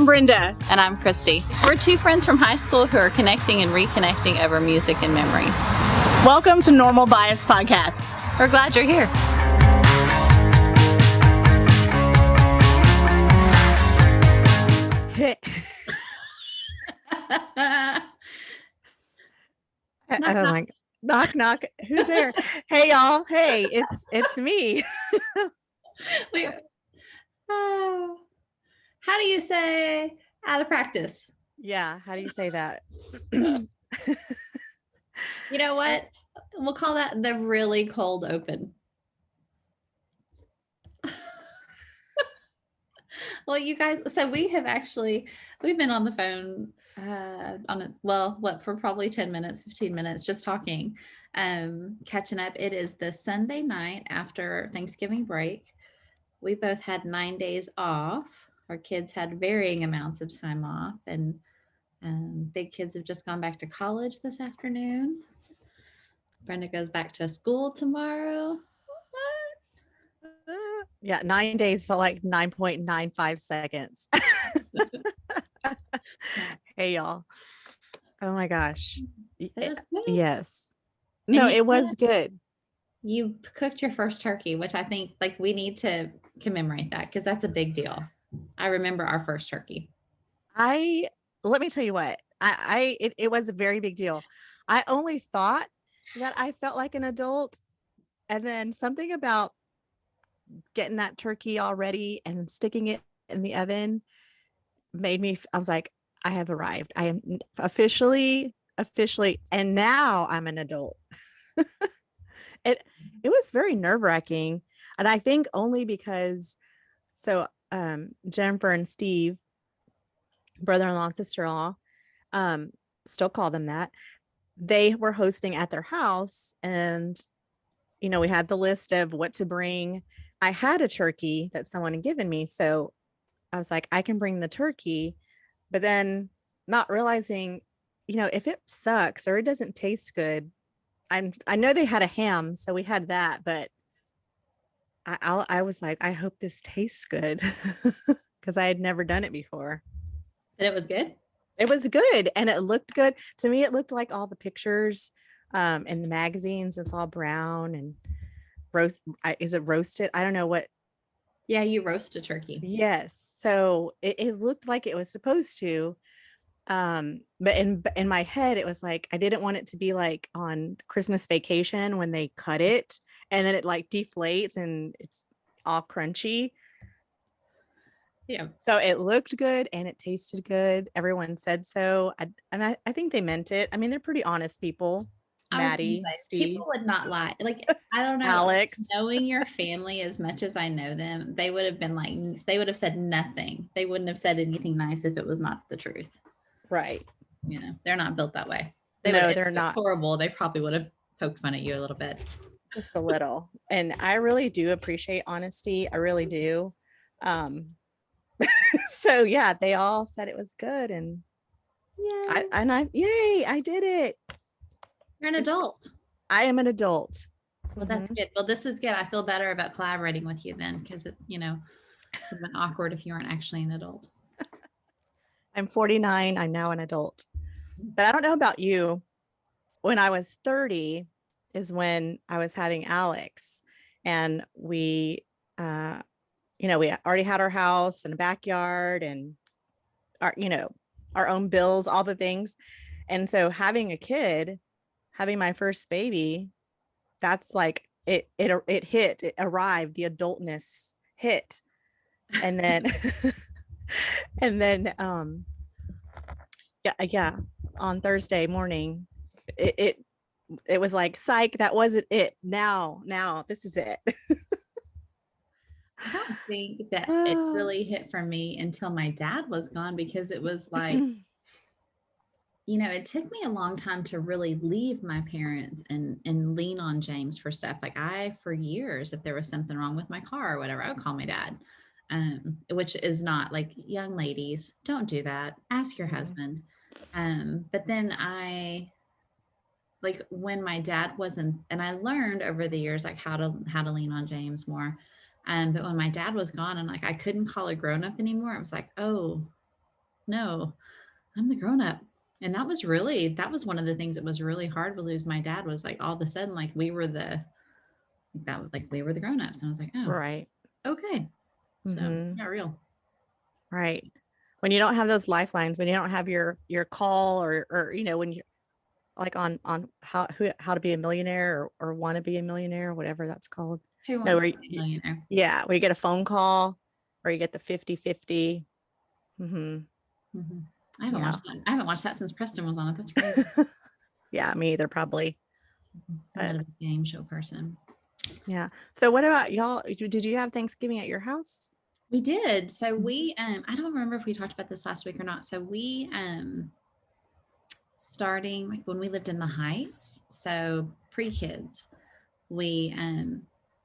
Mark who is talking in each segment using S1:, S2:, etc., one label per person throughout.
S1: I'm Brenda.
S2: And I'm Christy. We're two friends from high school who are connecting and reconnecting over music and memories.
S1: Welcome to Normal Bias Podcast.
S2: We're glad you're here.
S1: Oh my, knock, knock. Who's there? Hey, y'all. Hey, it's me.
S2: How do you say out of practice?
S1: Yeah. How do you say that?
S2: You know what? We'll call that the really cold open. Well, you guys, so we've been on the phone for probably 10 minutes, 15 minutes, just talking, catching up. It is the Sunday night after Thanksgiving break. We both had 9 days off. Our kids had varying amounts of time off, and big kids have just gone back to college this afternoon. Brenda goes back to school tomorrow.
S1: Yeah, 9 days felt like 9.95 seconds. Hey, y'all. Oh my gosh.
S2: It was good.
S1: Yes. No, it was good.
S2: You cooked your first turkey, which I think we need to commemorate that because that's a big deal. I remember our first turkey.
S1: Let me tell you what, it was a very big deal. I only thought that I felt like an adult, and then something about getting that turkey all ready and sticking it in the oven I was like, I have arrived. I am officially, and now I'm an adult. It was very nerve-wracking. And I think only because, Jennifer and Steve, brother-in-law and sister-in-law, still call them that, they were hosting at their house, and we had the list of what to bring. I had a turkey that someone had given me, so I was like, I can bring the turkey, but then not realizing, if it sucks or it doesn't taste good. I know they had a ham, so we had that, but I was like, I hope this tastes good because I had never done it before.
S2: But it was good.
S1: It was good, and it looked good to me. It looked like all the pictures in the magazines. It's all brown and is it roasted? I don't know what.
S2: Yeah, you roast a turkey.
S1: Yes, so it looked like it was supposed to. But in my head, it was like I didn't want it to be like on Christmas Vacation when they cut it and then it like deflates and it's all crunchy.
S2: Yeah.
S1: So it looked good and it tasted good. Everyone said so. I think they meant it. I mean, they're pretty honest people. Maddie, Steve.
S2: People would not lie. I don't know.
S1: Alex.
S2: Knowing your family as much as I know them, they would have said nothing. They wouldn't have said anything nice if it was not the truth.
S1: Right.
S2: They're not built that way.
S1: They're not.
S2: Horrible. They probably would have poked fun at you a little bit.
S1: Just a little. And I really do appreciate honesty. I really do. So yeah, they all said it was good, and yay, I did it.
S2: You're an adult.
S1: I am an adult.
S2: Well, that's good. Well, this is good. I feel better about collaborating with you then, because it would have been awkward if you weren't actually an adult.
S1: I'm 49. I'm now an adult. But I don't know about you. When I was 30 is when I was having Alex, and we we already had our house and a backyard and our own bills, all the things. And so having a kid, having my first baby, that's like it arrived, the adultness hit. And then on Thursday morning, it was like, psych, that wasn't it. Now this is it.
S2: I don't think that it really hit for me until my dad was gone, because it was like, it took me a long time to really leave my parents and lean on James for stuff. For years, if there was something wrong with my car or whatever, I would call my dad, which is not like, young ladies, don't do that. Ask your husband. But then when my dad wasn't, and I learned over the years, how to lean on James more. But when my dad was gone and I couldn't call a grown up anymore, I was like, oh, no, I'm the grown up. And that was one of the things that was really hard to lose my dad, was like all of a sudden, like we were the, that was like we were the grown ups. And I was like, oh,
S1: Right.
S2: okay. So
S1: Mm-hmm.
S2: yeah, real.
S1: Right. When you don't have those lifelines, when you don't have your call, or when you like on how to be a millionaire, or want to be a millionaire, whatever that's called.
S2: Who
S1: No,
S2: wants
S1: where
S2: to be a millionaire?
S1: yeah, where you get a phone call, or you get the 50-50. Mm-hmm.
S2: Mhm. I haven't
S1: Yeah.
S2: watched that. I haven't watched that since Preston was on it. That's crazy.
S1: Yeah, me either, probably.
S2: I'm not
S1: But
S2: a big game show person.
S1: yeah. So what about y'all? Did you have Thanksgiving at your house?
S2: We did. So we I don't remember if we talked about this last week or not. So we starting like when we lived in the Heights, so pre-kids, we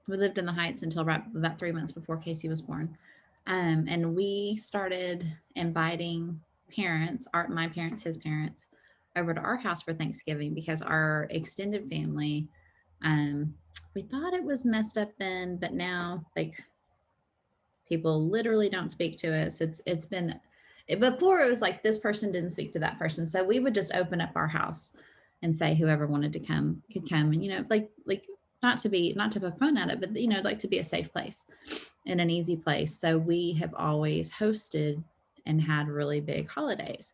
S2: lived in the Heights until about 3 months before Casey was born. And we started inviting parents, my parents, his parents, over to our house for Thanksgiving, because our extended family, um, we thought it was messed up then, but now like people literally don't speak to us. It's been, before it was like this person didn't speak to that person, so we would just open up our house and say whoever wanted to come could come, and like not to poke fun at it, but like to be a safe place and an easy place. So we have always hosted and had really big holidays,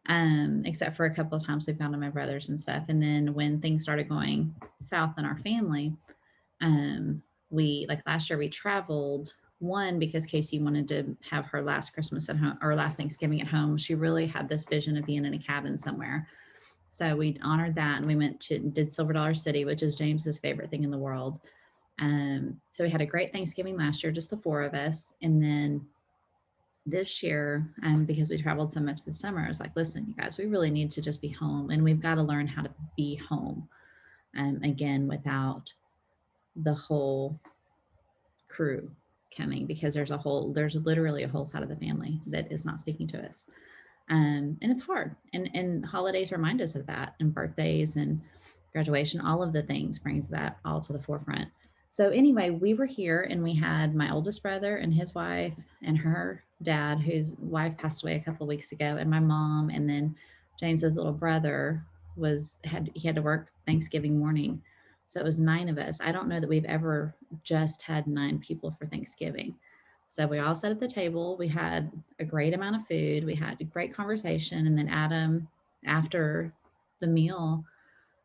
S2: except for a couple of times we've gone to my brother's and stuff. And then when things started going south in our family, we, like last year, we traveled, one because Casey wanted to have her last Christmas at home, or last Thanksgiving at home. She really had this vision of being in a cabin somewhere. So we honored that, and we did Silver Dollar City, which is James's favorite thing in the world. So we had a great Thanksgiving last year, just the four of us. And then this year, because we traveled so much this summer, I was like, listen, you guys, we really need to just be home, and we've got to learn how to be home, again, without the whole crew coming, because there's literally a whole side of the family that is not speaking to us. And it's hard. And holidays remind us of that, and birthdays and graduation, all of the things brings that all to the forefront. So anyway, we were here, and we had my oldest brother and his wife and her dad, whose wife passed away a couple of weeks ago, and my mom, and then James's little brother he had to work Thanksgiving morning. So it was 9 of us. I don't know that we've ever just had 9 people for Thanksgiving. So we all sat at the table. We had a great amount of food. We had a great conversation. And then Adam, after the meal,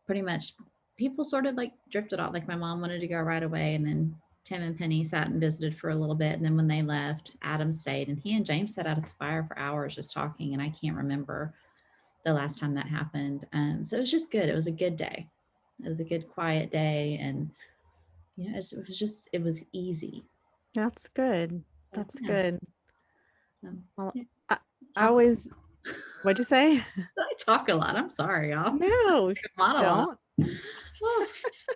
S2: pretty much people sort of like drifted off. Like my mom wanted to go right away. And then Tim and Penny sat and visited for a little bit. And then when they left, Adam stayed, and he and James sat out at the fire for hours just talking. And I can't remember the last time that happened. So it was just good. It was a good day. It was a good, quiet day. And, it was easy.
S1: That's good.
S2: So,
S1: That's
S2: yeah.
S1: good. Well,
S2: Yeah.
S1: I always, what'd you say?
S2: I talk a lot. I'm sorry, y'all.
S1: No,
S2: Monologue.
S1: don't.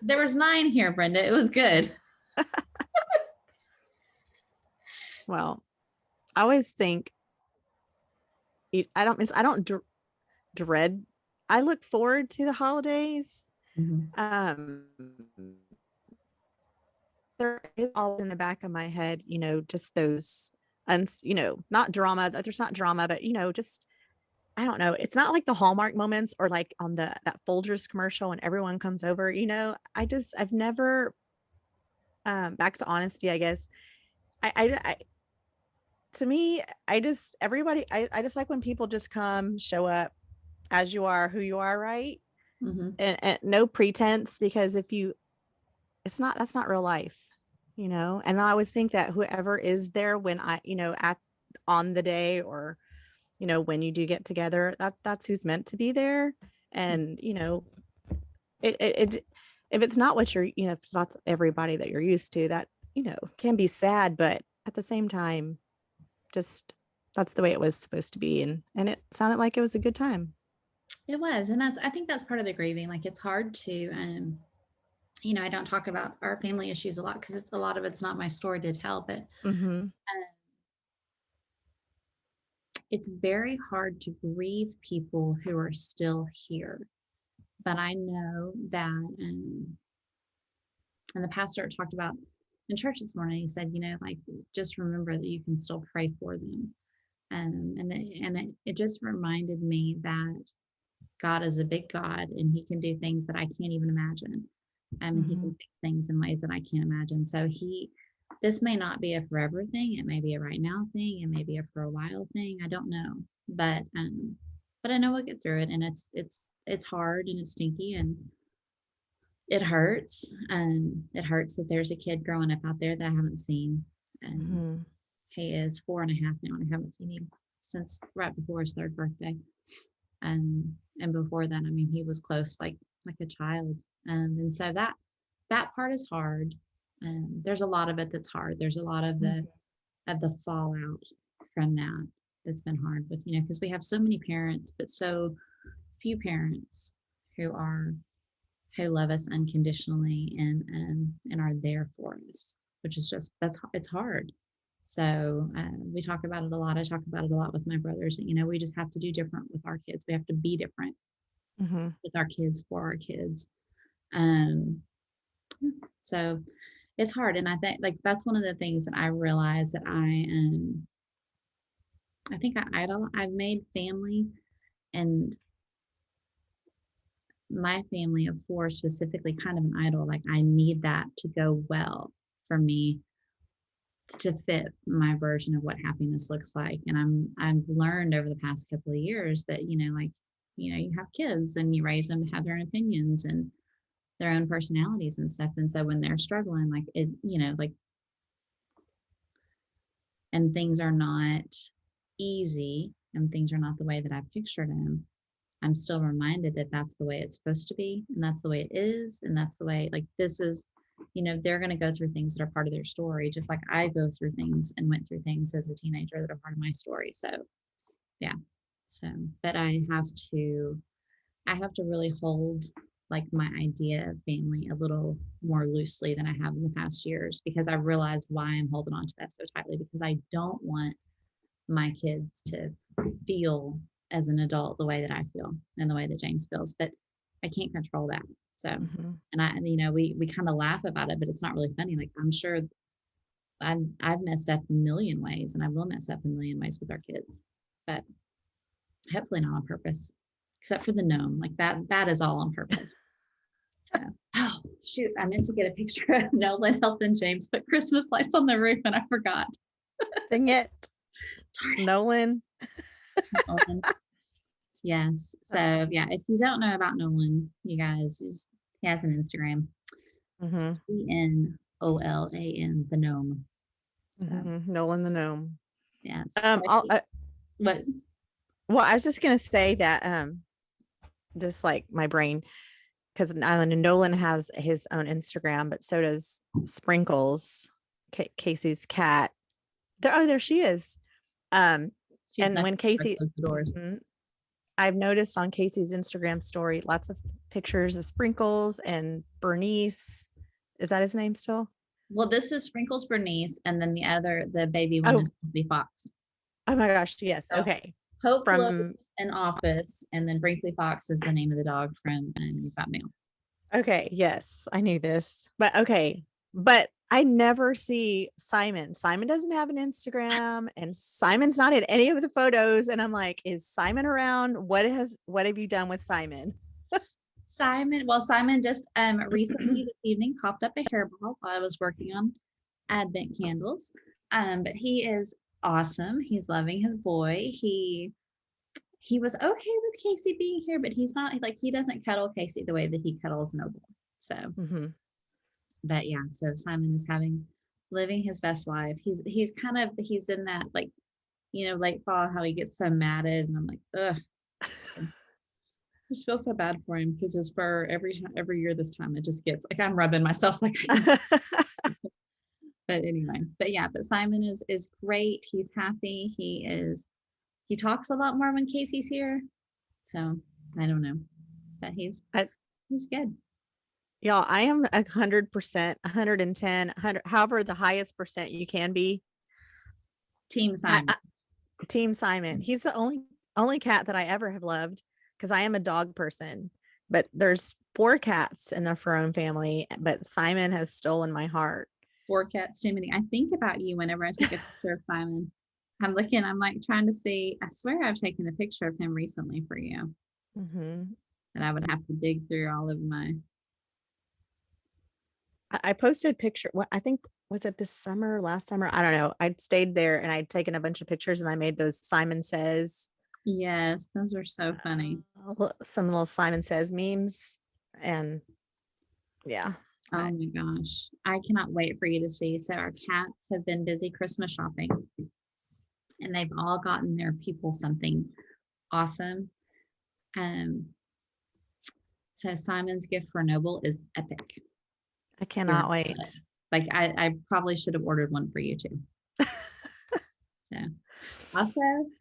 S2: There was 9 here, Brenda. It was good.
S1: Well, I always think I don't dread. I look forward to the holidays. Um, there is always in the back of my head, just those, not drama. There's not drama, but just I don't know. It's not like the Hallmark moments, or like on that Folgers commercial when everyone comes over. I've never. Back to honesty, I guess. I to me, I just like when people just come, show up as you are, who you are, right?
S2: Mm-hmm.
S1: And no pretense, because that's not real life, and I always think that whoever is there when on the day, or when you do get together, that's who's meant to be there. And it if it's not what if it's not everybody that you're used to, that can be sad, but at the same time, just that's the way it was supposed to be, and it sounded like it was a good time.
S2: It was. And I think that's part of the grieving. Like it's hard to, I don't talk about our family issues a lot, because a lot of it's not my story to tell, but
S1: Mm-hmm.
S2: it's very hard to grieve people who are still here. But I know that, and the pastor talked about in church this morning, he said, like, just remember that you can still pray for them. It just reminded me that God is a big God and he can do things that I can't even imagine. And he can
S1: Mhm.
S2: fix things in ways that I can't imagine. So this may not be a forever thing. It may be a right now thing. It may be a for a while thing. I don't know. But I know we'll get through it. And it's hard and it's stinky and it hurts. It hurts that there's a kid growing up out there that I haven't seen. And
S1: Mhm.
S2: he is 4.5 now, and I haven't seen him since right before his third birthday. And before then, I mean, he was close, like a child. And so that part is hard. There's a lot of it that's hard. There's a lot of
S1: Mhm.
S2: the fallout from that that's been hard with, because we have so many parents, but so few parents who are who love us unconditionally and are there for us, which is just it's hard. So we talk about it a lot. I talk about it a lot with my brothers. We just have to do different with our kids. We have to be different
S1: Mhm.
S2: with our kids for our kids. Um, so it's hard, and I think like that's one of the things that I realize that I think I've made family and my family of four specifically kind of an idol. Like I need that to go well for me to fit my version of what happiness looks like. And I've learned over the past couple of years that, you have kids and you raise them to have their own opinions and their own personalities and stuff. And so when they're struggling, like it, like, and things are not easy and things are not the way that I pictured them, I'm still reminded that that's the way it's supposed to be. And that's the way it is. And that's the way, like, this is, they're going to go through things that are part of their story, just like I go through things and went through things as a teenager that are part of my story. So, yeah. So, but I have to really hold like my idea of family a little more loosely than I have in the past years because I realize why I'm holding on to that so tightly because I don't want my kids to feel as an adult the way that I feel and the way that James feels, but I can't control that. So,
S1: Mhm.
S2: and we kind of laugh about it, but it's not really funny. Like I'm sure I've messed up a million ways and I will mess up a million ways with our kids, but hopefully not on purpose, except for the gnome. Like that is all on purpose. So, oh shoot, I meant to get a picture of Nolan helping James put Christmas lights on the roof and I forgot.
S1: Dang it,
S2: Darn
S1: Nolan.
S2: it. Nolan. Yes. So yeah, if you don't know about Nolan, you guys, he has an Instagram. It's
S1: Mhm.
S2: ENOLAN, the gnome. So
S1: Mhm. Nolan the gnome.
S2: yes. So but
S1: Well, I was just gonna say that just like my brain, because Nolan has his own Instagram, but so does Sprinkles, Casey's cat. There she is. Um,
S2: she's
S1: and
S2: not
S1: when
S2: gonna
S1: Casey,
S2: close the doors.
S1: Mhm. I've noticed on Casey's Instagram story lots of pictures of Sprinkles and Bernice. Is that his name still?
S2: Well, this is Sprinkles Bernice, and then the baby one
S1: Oh,
S2: is Brinkley Fox.
S1: oh my gosh, yes.
S2: So
S1: Okay.
S2: Hope lives
S1: From
S2: in Office, and then Brinkley Fox is the name of the dog from You've Got Mail.
S1: Okay, yes, I knew this. But okay, but I never see Simon. Simon doesn't have an Instagram and Simon's not in any of the photos and I'm like, is Simon around? What have you done with Simon?
S2: Simon just recently this evening popped up a hairball while I was working on Advent candles. But he is awesome. He's loving his boy. He was okay with Casey being here, but he's not like he doesn't cuddle Casey the way that he cuddles Noble. So,
S1: Mhm.
S2: but yeah, so Simon is living his best life. He's in that like late fall how he gets so matted, and I'm like, ugh, I just feel so bad for him because his fur every year this time it just gets like I'm rubbing myself like. But anyway, but yeah, but Simon is great. He's happy. He talks a lot more when Casey's here. So I don't know, but
S1: I,
S2: he's good.
S1: y'all, I am 100%, 110, 100, however the highest percent you can be.
S2: Team Simon.
S1: Team Simon. He's the only cat that I ever have loved because I am a dog person. But there's 4 cats in the Ferrone family, but Simon has stolen my heart.
S2: 4 cats too many. I think about you whenever I take a picture of Simon. I'm looking, I'm like trying to see. I swear I've taken a picture of him recently for you,
S1: Mhm.
S2: and I would have to dig through all of my.
S1: I posted picture what I think was it this summer, last summer? I don't know. I'd stayed there and I'd taken a bunch of pictures and I made those Simon Says,
S2: Yes, those are so funny.
S1: some little Simon Says memes. And yeah,
S2: Oh my gosh. I cannot wait for you to see. So our cats have been busy Christmas shopping and they've all gotten their people something awesome. Um, so Simon's gift for Noble is epic.
S1: I
S2: You're
S1: cannot
S2: gonna love it.
S1: wait.
S2: Like I probably should have ordered one for you too. Yeah. Also,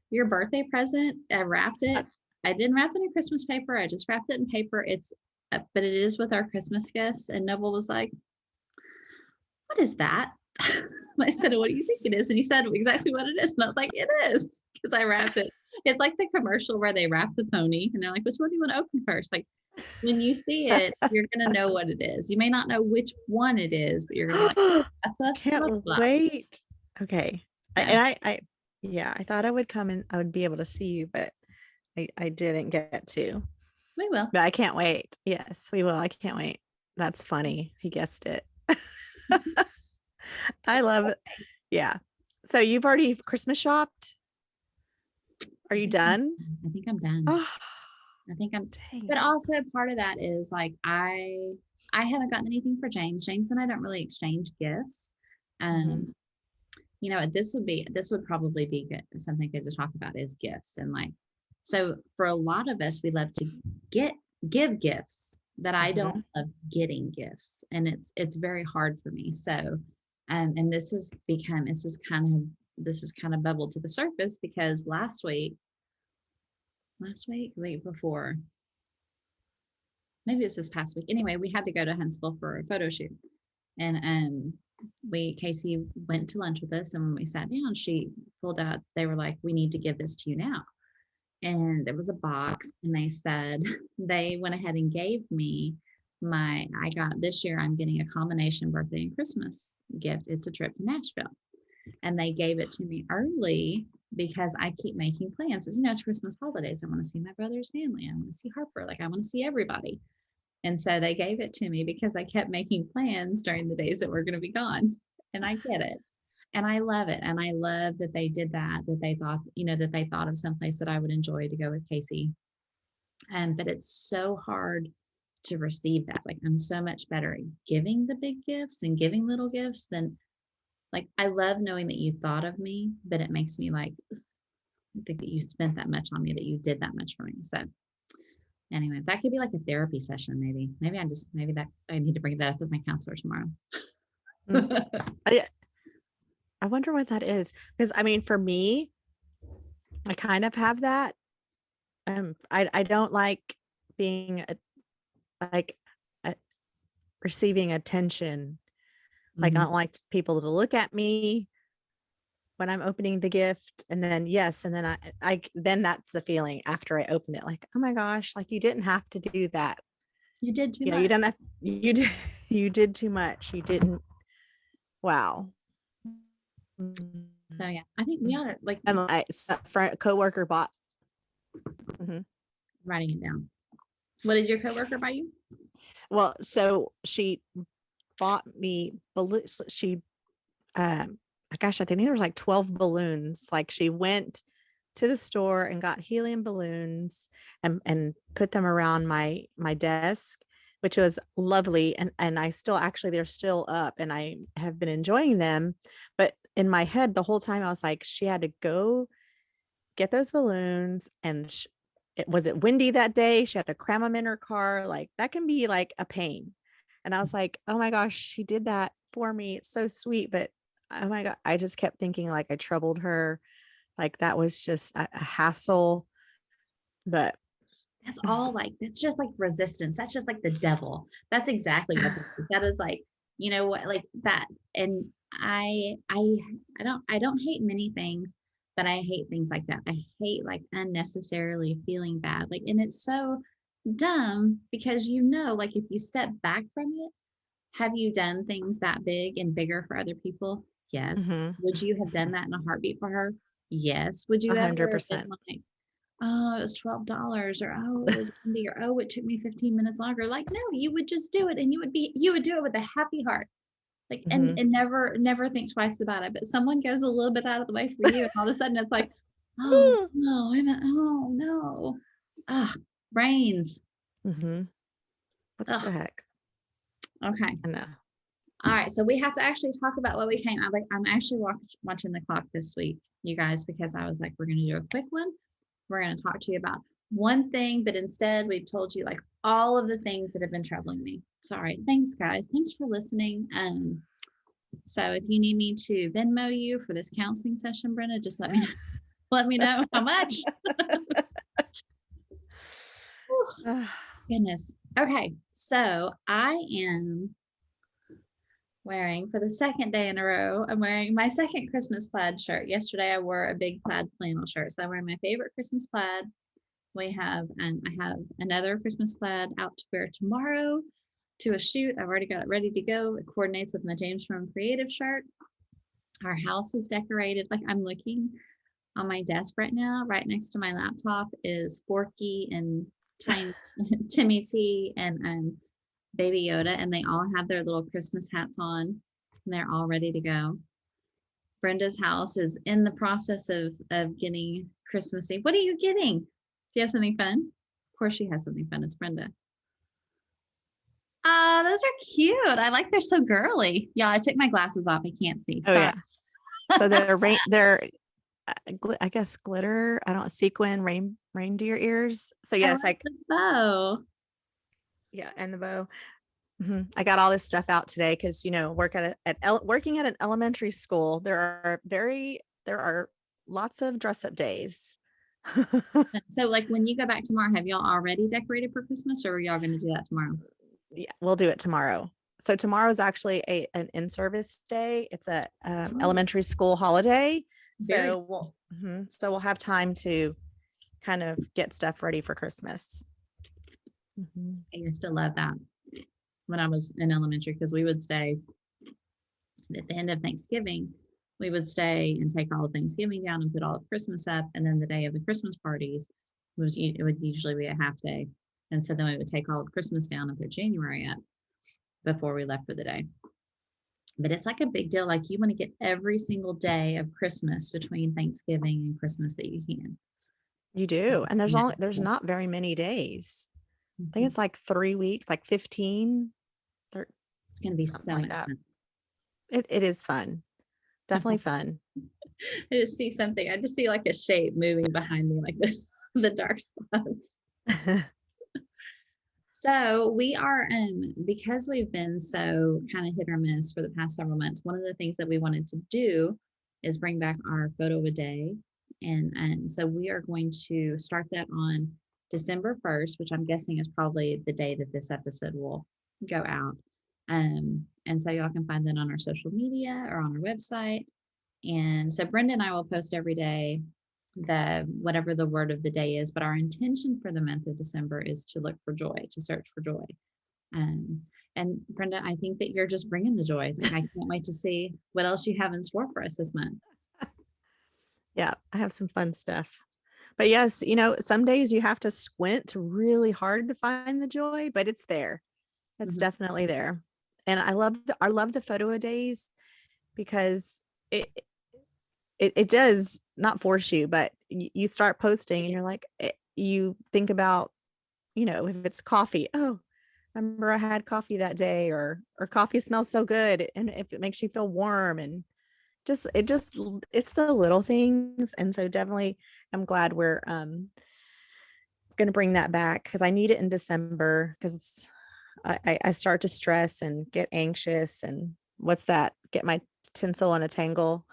S2: your birthday present, I wrapped it. I didn't wrap it in Christmas paper. I just wrapped it in paper. But it is with our Christmas gifts. And Noble was like, "What is that?" And I said, "What do you think it is?" And he said exactly what it is. And I was like, "It is," because I wrapped it. It's like the commercial where they wrap the pony and they're like, "Which one do you want to open first?" Like when you see it, you're gonna know what it is. You may not know which one it is, but you're gonna be like, "That's a blah
S1: Can't
S2: blah."
S1: wait. Okay.
S2: So
S1: Yeah, I thought I would come and I would be able to see you, but I didn't get to.
S2: we will.
S1: But I can't wait. Yes, we will. I can't wait. That's funny. He guessed it. I love it. Yeah. So you've already Christmas shopped? Are you done?
S2: I think I'm done.
S1: Oh,
S2: I think I'm,
S1: dang.
S2: but also part of that is like I haven't gotten anything for James. James and I don't really exchange gifts.
S1: Mhm.
S2: Um, this would probably be good, something good to talk about is gifts and like so for a lot of us we love to get give gifts, but I don't
S1: Mhm.
S2: love getting gifts and it's very hard for me. So and this has kind of bubbled to the surface because week before, maybe it's this past week. Anyway, we had to go to Huntsville for a photo shoot. And we Casey went to lunch with us and when we sat down, she pulled out, they were like, "We need to give this to you now." And there was a box and they said they went ahead and gave me I got this year, I'm getting a combination birthday and Christmas gift. It's a trip to Nashville. And they gave it to me early because I keep making plans. As you know, it's Christmas holidays. I want to see my brother's family. I want to see Harper. Like I want to see everybody. And so they gave it to me because I kept making plans during the days that we're going to be gone. And I get it. And I love it. And I love that they did that they thought, that they thought of someplace that I would enjoy to go with Casey. But it's so hard to receive that. Like I'm so much better at giving the big gifts and giving little gifts than like I love knowing that you thought of me, but it makes me like think that you spent that much on me, that you did that much for me. So anyway, that could be like a therapy session, maybe. Maybe that I need to bring that up with my counselor tomorrow.
S1: Mm. I wonder what that is. Because I mean, for me, I kind of have that. I don't like being like uh, receiving attention. Like I
S2: Mhm.
S1: don't like people to look at me when I'm opening the gift. And then yes, and then then that's the feeling after I open it. Like, oh my gosh, like you didn't have to do that.
S2: You did too
S1: You
S2: much.
S1: don't have you did you did too much. You didn't. Wow.
S2: So yeah, I think we ought to like
S1: And my coworker bought. Mhm.
S2: writing it down. What did your coworker buy you?
S1: Well, so she bought me balloons. She, gosh, I think there was like 12 balloons. Like she went to the store and got helium balloons and put them around my desk, which was lovely. And I still actually they're still up and I have been enjoying them. But in my head the whole time I was like, she had to go get those balloons and was it windy that day? She had to cram them in her car. Like that can be like a pain. And I was like, oh my gosh, she did that for me. It's so sweet. But oh my God, I just kept thinking like I troubled her. Like that was just a hassle. But
S2: That's all like that's just like resistance. That's just like the devil. That's exactly what that is. That is like, you know what, like that. And I don't hate many things, but I hate things like that. I hate like unnecessarily feeling bad. Like, and it's so dumb because like if you step back from it, have you done things that big and bigger for other people? Yes.
S1: mhm.
S2: Would you have done that in a heartbeat for her? Yes. Would you ever have been
S1: 100%.
S2: like, oh, it was $12, or oh, it was windy, or oh, it took me 15 minutes longer? Like, no, you would just do it, and you would do it with a happy heart. Like, and
S1: Mhm.
S2: and never think twice about it. But someone goes a little bit out of the way for you, and all of a sudden it's like, oh no, oh no. Ah, brains.
S1: Mhm. What
S2: Ugh,
S1: the heck?
S2: okay.
S1: I know.
S2: All right, so we have to actually talk about what we came. I'm actually watching the clock this week, you guys, because I was like, we're going to do a quick one. We're going to talk to you about one thing, but instead we've told you like all of the things that have been troubling me. Sorry. Thanks, guys. Thanks for listening. So if you need me to Venmo you for this counseling session, Brenda, just let me know. Let me know how much. Whew, goodness. Okay, so I am wearing for the second day in a row. I'm wearing my second Christmas plaid shirt. Yesterday I wore a big plaid flannel shirt, so I'm wearing my favorite Christmas plaid. I have another Christmas plaid out to wear tomorrow to a shoot. I've already got it ready to go. It coordinates with my James From Creative shirt. Our house is decorated. Like, I'm looking on my desk right now, right next to my laptop is Forky and Tiny Timmy T and Baby Yoda, and they all have their little Christmas hats on, and they're all ready to go. Brenda's house is in the process of getting Christmassy. What are you getting? Do you have something fun? Of course she has something fun. It's Brenda. Oh, those are cute. I like they're so girly. Yeah, I took my glasses off. I can't see.
S1: Oh
S2: Sorry.
S1: yeah. So they're I guess glitter. I don't sequin reindeer ears. So
S2: I
S1: yes,
S2: love the bow.
S1: yeah, and the bow. I got all this stuff out today because working at an elementary school, there are lots of dress up days.
S2: So, like, when you go back tomorrow, have y'all already decorated for Christmas, or are y'all going to do that tomorrow?
S1: Yeah, we'll do it tomorrow. So tomorrow is actually an in-service day. It's a
S2: Oh,
S1: elementary school holiday.
S2: very.
S1: So we'll have time to kind of get stuff ready for Christmas.
S2: I used to love that when I was in elementary, because we would stay at the end of Thanksgiving. We would stay and take all of Thanksgiving down and put all of Christmas up, and then the day of the Christmas parties it would usually be a half day, and so then we would take all of Christmas down and put January up before we left for the day. But it's like a big deal. Like, you want to get every single day of Christmas between Thanksgiving and Christmas that you can.
S1: You do. And
S2: Yeah.
S1: there's not very many days. I think
S2: Mhm.
S1: it's like 3 weeks, like 15,
S2: It's going to be
S1: something
S2: so
S1: like
S2: much
S1: that.
S2: fun.
S1: It is fun. Definitely fun.
S2: I just see something. I just see like a shape moving behind me, like the dark spots. So we are, because we've been so kind of hit or miss for the past several months, one of the things that we wanted to do is bring back our photo a day. And so we are going to start that on December 1st, which I'm guessing is probably the day that this episode will go out. And so y'all can find that on our social media or on our website. And so Brenda and I will post every day whatever the word of the day is, but our intention for the month of December is to look for joy, to search for joy. Um, and Brenda, I think that you're just bringing the joy. Like, I can't wait to see what else you have in store for us this month.
S1: Yeah, I have some fun stuff. But yes, some days you have to squint really hard to find the joy, but it's there. It's
S2: Mhm.
S1: definitely there. And I love the photo a days because it does not force you, but you start posting and you're like, you think about, if it's coffee, oh, I remember I had coffee that day, or coffee smells so good, and if it makes you feel warm, and it's the little things. And so definitely I'm glad we're going to bring that back, because I need it in December, because I start to stress and get anxious, and what's that? Get my tinsel in a tangle.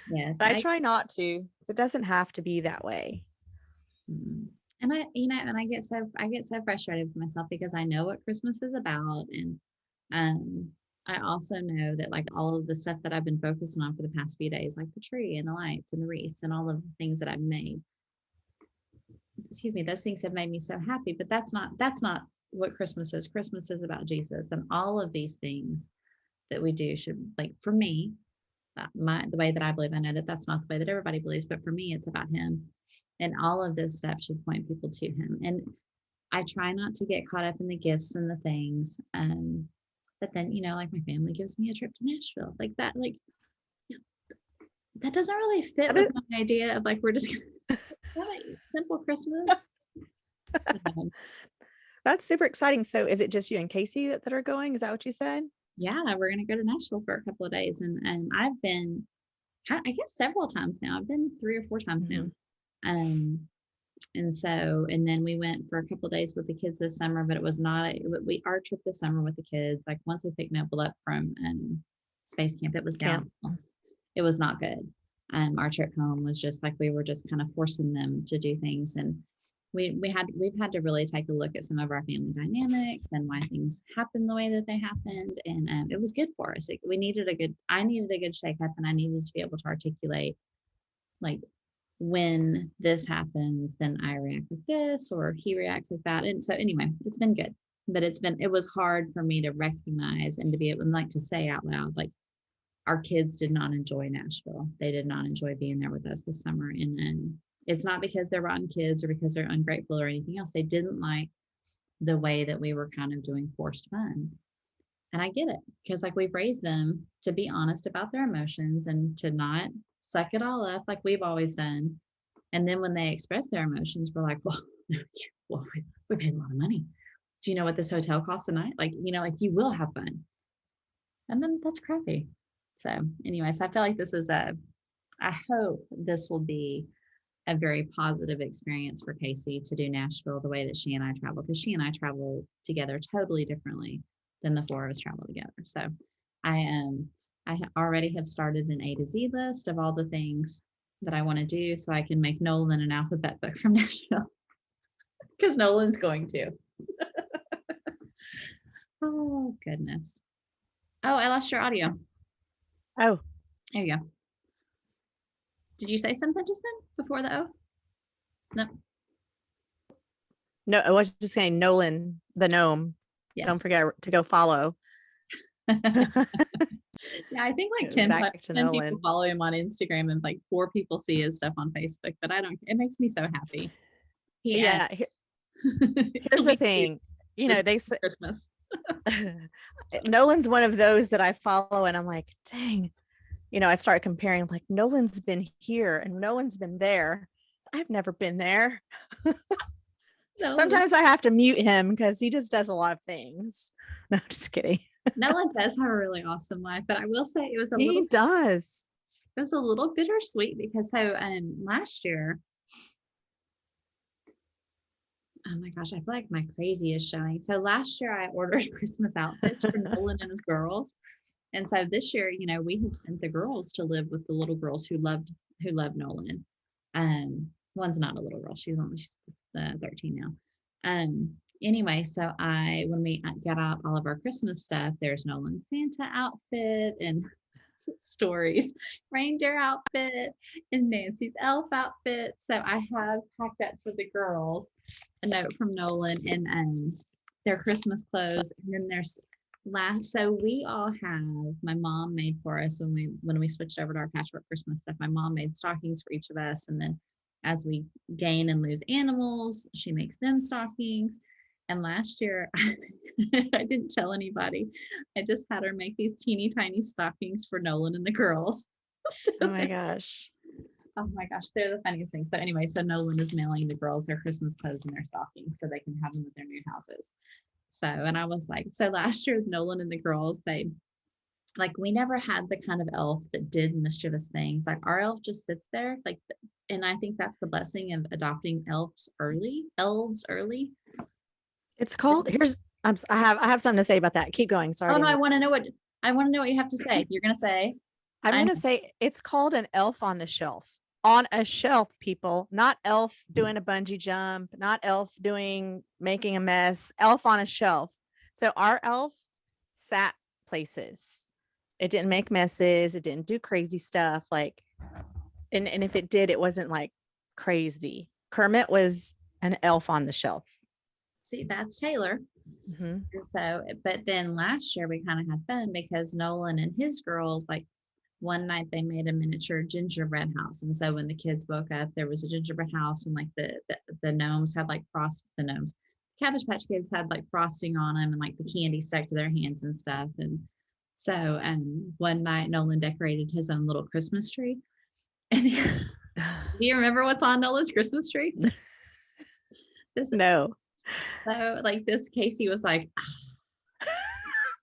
S2: Yes,
S1: I try not to. It doesn't have to be that way.
S2: mm. And I get so frustrated with myself, because I know what Christmas is about. And um I also know that, like, all of the stuff that I've been focusing on for the past few days, like the tree and the lights and the wreaths and all of the things that I've made, excuse me, those things have made me so happy. But that's not what Christmas is. Christmas is about Jesus, and all of these things that we do should, like, for me, the way that I believe. I know that that's not the way that everybody believes, but for me, it's about him. And all of this stuff should point people to him. And I try not to get caught up in the gifts and the things. But then, like my family gives me a trip to Nashville, like that, like you know, that doesn't really fit with my idea of like, we're just gonna have a simple Christmas. So,
S1: That's super exciting. So is it just you and Casey that are going? Is that what you said?
S2: yeah, we're going to go to Nashville for a couple of days. And I've been, I guess, several times now. I've been 3 or 4 times now. And so, and then we went for a couple of days with the kids this summer, but it was not, our trip this summer with the kids, like once we picked Noble up from space camp, it was down. It was not good. Our trip home was just like, we were just kind of forcing them to do things. And we've had to really take a look at some of our family dynamics and why things happened the way that they happened. And it was good for us. I needed a good shake up, and I needed to be able to articulate, like, when this happens, then I react like this, or he reacts like that. And so anyway, it's been good, but it was hard for me to recognize and to be able to, like, to say out loud, like, our kids did not enjoy Nashville. They did not enjoy being there with us this summer. And it's not because they're rotten kids or because they're ungrateful or anything else. They didn't like the way that we were kind of doing forced fun. And I get it, because like, we've raised them to be honest about their emotions and to not suck it all up like we've always done. And then when they express their emotions, we're like, well, we paid a lot of money. Do you know what this hotel costs a night? Like, like, you will have fun. And then that's crappy. So anyways, I feel like I hope this will be a very positive experience for Casey to do Nashville the way that she and I travel, because she and I travel together totally differently than the 4 of us travel together. So I already have started an A to Z list of all the things that I want to do, so I can make Nolan an alphabet book from Nashville, because Nolan's going to. Oh, goodness. Oh, I lost your audio.
S1: Oh,
S2: there you go. Did you say something just then before the O? No.
S1: No, I was just saying Nolan, the gnome. Yes. Don't forget to go follow.
S2: Yeah, I think like 10 people follow him on Instagram, and like 4 people see his stuff on Facebook, but it makes me so happy.
S1: Yeah. Here's the thing, they say
S2: Christmas.
S1: Nolan's one of those that I follow, and I'm like, dang, I start comparing. I'm like, Nolan's been here and Nolan's been there. I've never been there. Sometimes I have to mute him because he just does a lot of things. No, just kidding.
S2: Nolan does have a really awesome life, but I will say it was
S1: He does.
S2: It was a little bittersweet, because last year, oh my gosh, I feel like my crazy is showing. So last year I ordered Christmas outfits for Nolan and his girls. And so this year, we have sent the girls to live with the little girls who loved Nolan. One's not a little girl. She's 13 now. Anyway, so when we got out all of our Christmas stuff, there's Nolan's Santa outfit and Story's reindeer outfit and Nancy's elf outfit. So I have packed up for the girls a note from Nolan and their Christmas clothes. And then there's so we all have, my mom made for us when we switched over to our Patchwork Christmas stuff, my mom made stockings for each of us. And then as we gain and lose animals, she makes them stockings. And last year, I didn't tell anybody. I just had her make these teeny tiny stockings for Nolan and the girls. So
S1: oh my gosh.
S2: They're the funniest thing. So anyway, so Nolan is mailing the girls their Christmas clothes and their stockings so they can have them at their new houses. So, and I was like, so last year with Nolan and the girls, we never had the kind of elf that did mischievous things. Like, our elf just sits there, and I think that's the blessing of adopting elves early.
S1: It's called, I have something to say about that. Keep going. Sorry.
S2: Oh no, I want to know what you have to say. You're going to say.
S1: I'm going to say it's called an elf on the shelf. On a shelf, people, not elf doing a bungee jump, not elf making a mess, elf on a shelf. So our elf sat places. It didn't make messes. It didn't do crazy stuff. And if it did, it wasn't like crazy. Kermit was an elf on the shelf.
S2: See, that's Taylor.
S1: Mm-hmm.
S2: So, but then last year we kind of had fun because Nolan and his girls, one night they made a miniature gingerbread house. And so when the kids woke up, there was a gingerbread house, and like the gnomes had like the gnomes. Cabbage Patch Kids had like frosting on them, and like the candy stuck to their hands and stuff. And so one night Nolan decorated his own little Christmas tree. And do you remember what's on Nolan's Christmas tree?
S1: No.
S2: So like this Casey was like,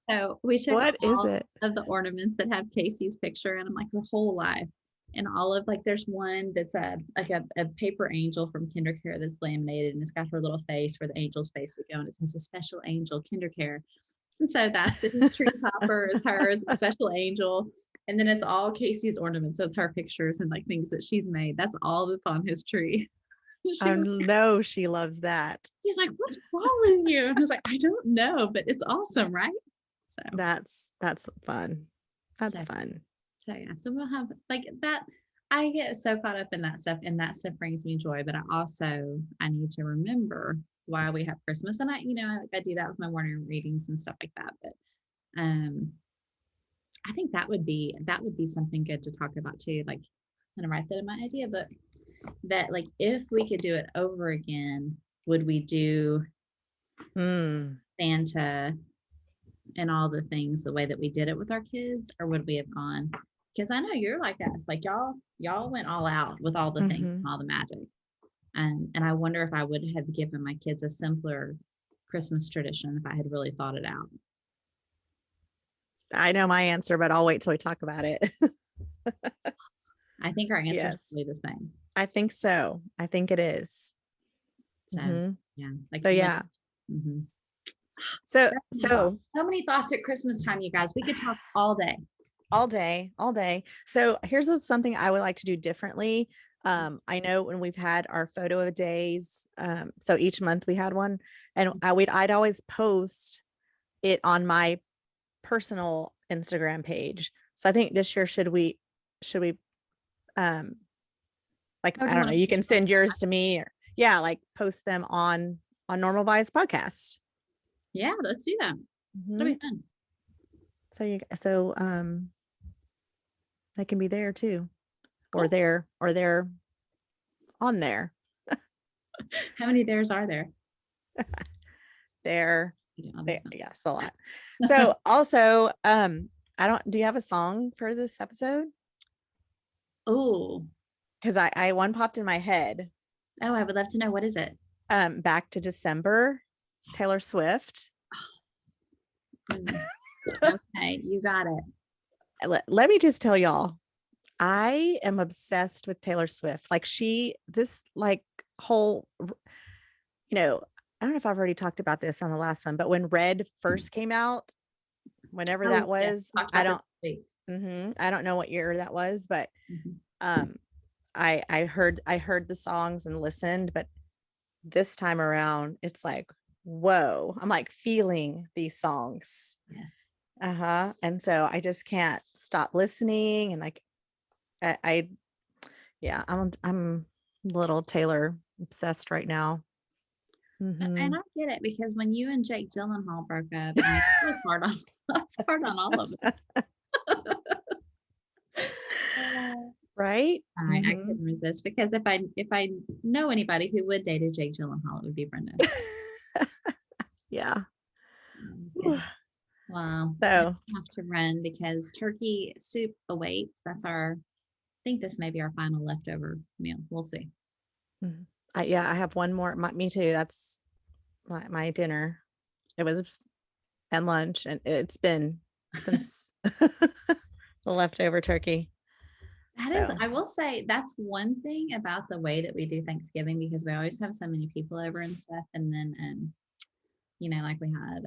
S2: so we took
S1: What is
S2: all
S1: it?
S2: of the ornaments that have Casey's picture and I'm like her whole life. And all of like there's one that's a paper angel from KinderCare that's laminated and it's got her little face where the angel's face would go and it says a special angel KinderCare. And so that's the tree topper is hers, a special angel. And then it's all Casey's ornaments with her pictures and like things that she's made. That's all that's on his tree.
S1: I know she loves that.
S2: He's like, what's wrong with you? And I was like, I don't know, but it's awesome, right? So
S1: That's fun. That's fun.
S2: So yeah, so we'll have like that. I get so caught up in that stuff, and that stuff brings me joy. But I need to remember why we have Christmas, and I do that with my morning readings and stuff like that. But I think that would be something good to talk about too. Like, I'm gonna write that in my idea book. That like if we could do it over again, would we do Santa and all the things the way that we did it with our kids, or would we have gone? Because I know you're like us, like y'all went all out with all the things and all the magic. And I wonder if I would have given my kids a simpler Christmas tradition if I had really thought it out.
S1: I know my answer, but I'll wait till we talk about it.
S2: I think our answer is really the same.
S1: I think so. I think it is.
S2: So yeah.
S1: So
S2: many thoughts at Christmas time, you guys. We could talk all day.
S1: All day. So here's something I would like to do differently. I know when we've had our photo of days, so each month we had one, and I'd always post it on my personal Instagram page. So I think this year should we like, I don't know, you can send yours to me, or like post them on Normal Vibes podcast.
S2: Yeah, let's do that. That'll be fun.
S1: So they can be there too, or they're on there.
S2: How many theirs are there?
S1: Yes, a lot. So also, do you have a song for this episode?
S2: Oh,
S1: because I one popped in my head.
S2: Oh, I would love to know. What is it?
S1: Back to December, Taylor Swift.
S2: Okay, you got it.
S1: Let me just tell y'all, I am obsessed with Taylor Swift. Like whole, I don't know if I've already talked about this on the last one, but when Red first came out, whenever that was, I don't know what year that was, but I heard the songs and listened, but this time around it's like, whoa, I'm like feeling these songs.
S2: Yes.
S1: And so I just can't stop listening, and like I'm a little Taylor obsessed right now.
S2: And I get it, because when you and Jake Gyllenhaal broke up, it's hard on all of us.
S1: Right?
S2: I couldn't resist, because if I know anybody who would date a Jake Gyllenhaal, it would be Brenda.
S1: Yeah.
S2: Wow.
S1: So
S2: I have to run because turkey soup awaits. I think this may be our final leftover meal. We'll see.
S1: I have one more. Me too. That's my dinner. It was and lunch, and it's been since the leftover turkey.
S2: I will say that's one thing about the way that we do Thanksgiving, because we always have so many people over and stuff. And then, like we had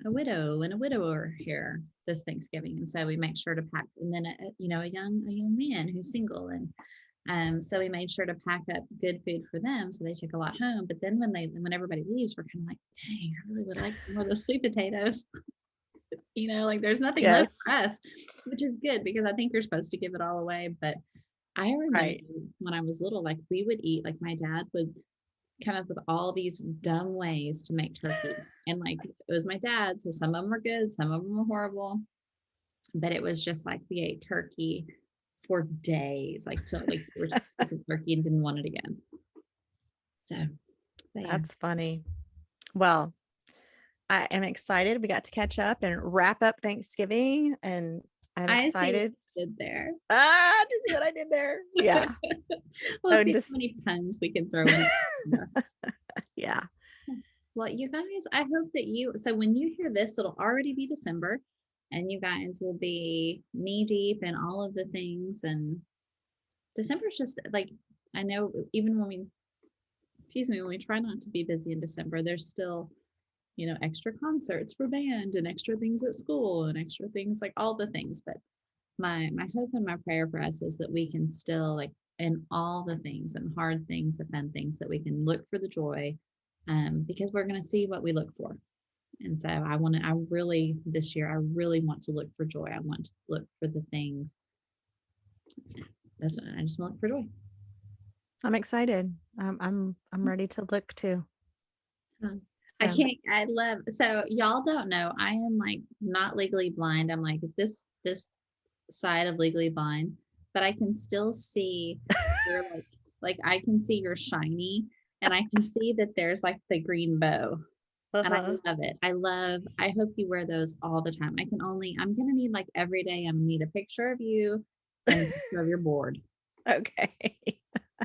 S2: a widow and a widower here this Thanksgiving. And so we make sure to pack, and then, a young man who's single. And so we made sure to pack up good food for them, so they took a lot home. But then when everybody leaves, we're kind of like, dang, I really would like some more of those sweet potatoes. Like there's nothing left for us, which is good, because I think you're supposed to give it all away. But I remember when I was little, like we would eat, like my dad would come up with all these dumb ways to make turkey. And like, it was my dad, so some of them were good, some of them were horrible. but it was just like we ate turkey for days, like till like we were just sick of turkey and didn't want it again. So but yeah.
S1: That's funny. Well, I am excited. We got to catch up and wrap up Thanksgiving, and I'm
S2: I see what
S1: excited.
S2: you did there.
S1: Ah, to see what I did there. Yeah.
S2: We'll
S1: Oh,
S2: see
S1: just-
S2: how many puns we can throw in.
S1: Yeah.
S2: Well, you guys, I hope that so when you hear this, it'll already be December and you guys will be knee deep in all of the things. And December's just like, I know even when we try not to be busy in December, there's still, extra concerts for band and extra things at school and extra things, like all the things. But my hope and my prayer for us is that we can still, like, in all the things and hard things, the fun things, that we can look for the joy, because we're going to see what we look for. And so this year, I really want to look for joy. I want to look for the things. That's what I just want to look for joy.
S1: I'm excited. I'm ready to look too.
S2: So y'all don't know, I am like not legally blind. I'm like this side of legally blind, but I can still see you're like I can see you're shiny, and I can see that there's like the green bow. And I love it. I hope you wear those all the time. I'm gonna need, like, every day, I'm gonna need a picture of you and a picture of your board.
S1: Okay.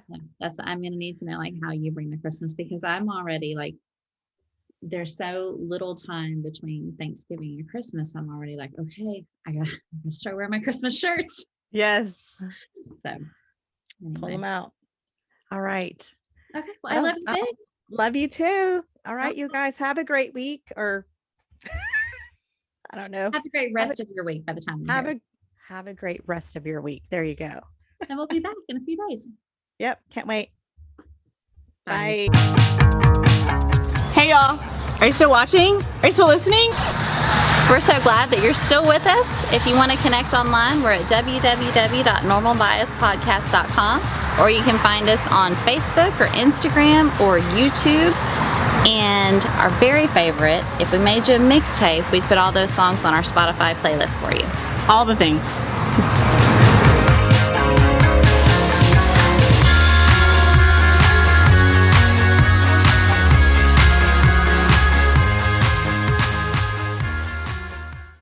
S2: So I'm gonna need to know, like, how you bring the Christmas, because I'm already like, there's so little time between Thanksgiving and Christmas. I'm already like, okay, I gotta start wearing my Christmas shirts.
S1: Yes.
S2: So
S1: Pull them out. All right.
S2: Okay. Well, I love you big.
S1: Love you too. All right, you guys have a great week, or I don't know.
S2: Have a great rest of your week by the time you
S1: have a great rest of your week. There you go.
S2: And we'll be back in a few days.
S1: Yep. Can't wait.
S2: Bye.
S1: Hey y'all. Are you still watching? Are you still listening?
S2: We're so glad that you're still with us. If you want to connect online, we're at www.normalbiaspodcast.com, or you can find us on Facebook or Instagram or YouTube. And our very favorite, if we made you a mixtape, we'd put all those songs on our Spotify playlist for you.
S1: All the things.